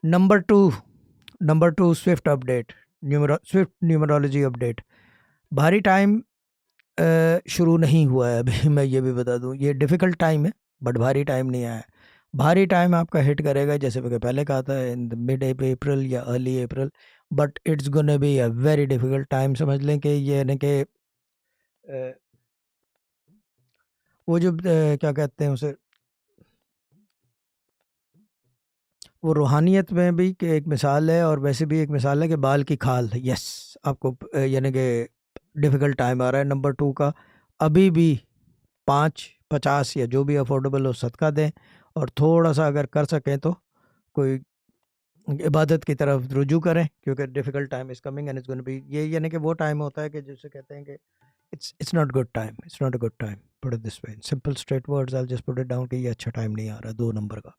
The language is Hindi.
Number 2 Swift update, Swift numerology update. भारी टाइम शुरू नहीं हुआ है अभी मैं ये भी बता दूं, ये डिफ़िकल्ट टाइम है बट भारी टाइम नहीं आया है। भारी टाइम आपका हिट करेगा जैसे मैंने पहले कहा था इन द मिड अप्रैल या early April, but it's gonna be a very difficult time. समझ लें कि ये यानी कि वो जो क्या कहते हैं उसे, वो रूहानियत में भी कि एक मिसाल है और वैसे भी एक मिसाल है कि बाल की खाल। यस, आपको यानी कि डिफ़िकल्ट टाइम आ रहा है। नंबर 2 का अभी भी 5-50 या जो भी अफोर्डेबल हो सदका दें, और थोड़ा सा अगर कर सकें तो कोई इबादत की तरफ रुजू करें, क्योंकि difficult time is coming and it's gonna be, ये यानी कि वो टाइम होता है कि जिसे कहते हैं कि it's not good time, it's not a good time. Put it this way, simple straight words, I just put it down कि ये अच्छा टाइम नहीं आ रहा 2 नंबर का।